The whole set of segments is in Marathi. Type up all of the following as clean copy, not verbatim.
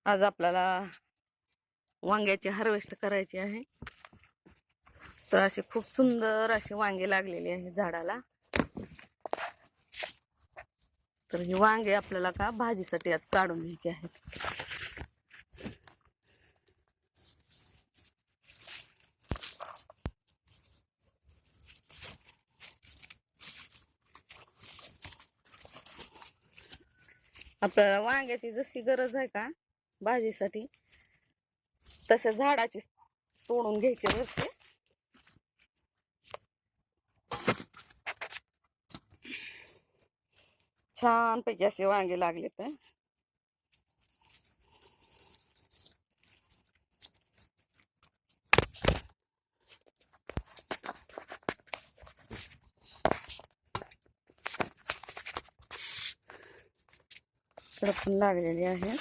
आज आपल्याला वांग्याची हार्वेस्ट करायची आहे. तर असे खूप सुंदर असे वांगे लागलेले आहेत झाडाला. तर हे वांगे आपल्याला का भाजीसाठी आज काढून घ्यायचे आहेत. आपल्याला वांग्याची जशी गरज आहे का भाजीसाठी तशा झाडाची तोडून घ्यायचे वरचे. छान पैकी असे वांगे लागले तर पण लागलेली आहे.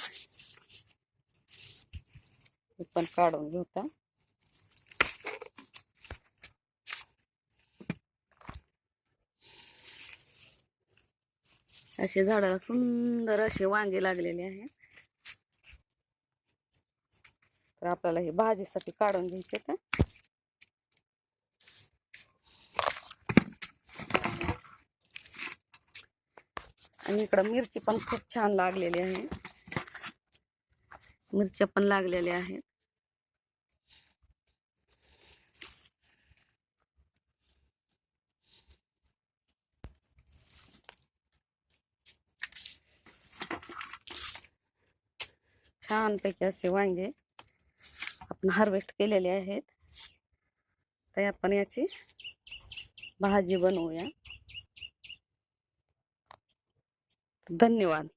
पण काढून घेऊता. असे झाडाला सुंदर असे वांगे लागलेले आहेत. तर आपल्याला हे भाजीसाठी काढून घ्यायचे का. आणि इकडं मिरची पण खूप छान लागलेली आहे. मिरच्या पण लागलेल्या आहेत. छान पैकी असे वांगे आपण हार्वेस्ट केलेले आहेत. तर आपण याची भाजी बनवूया. धन्यवाद.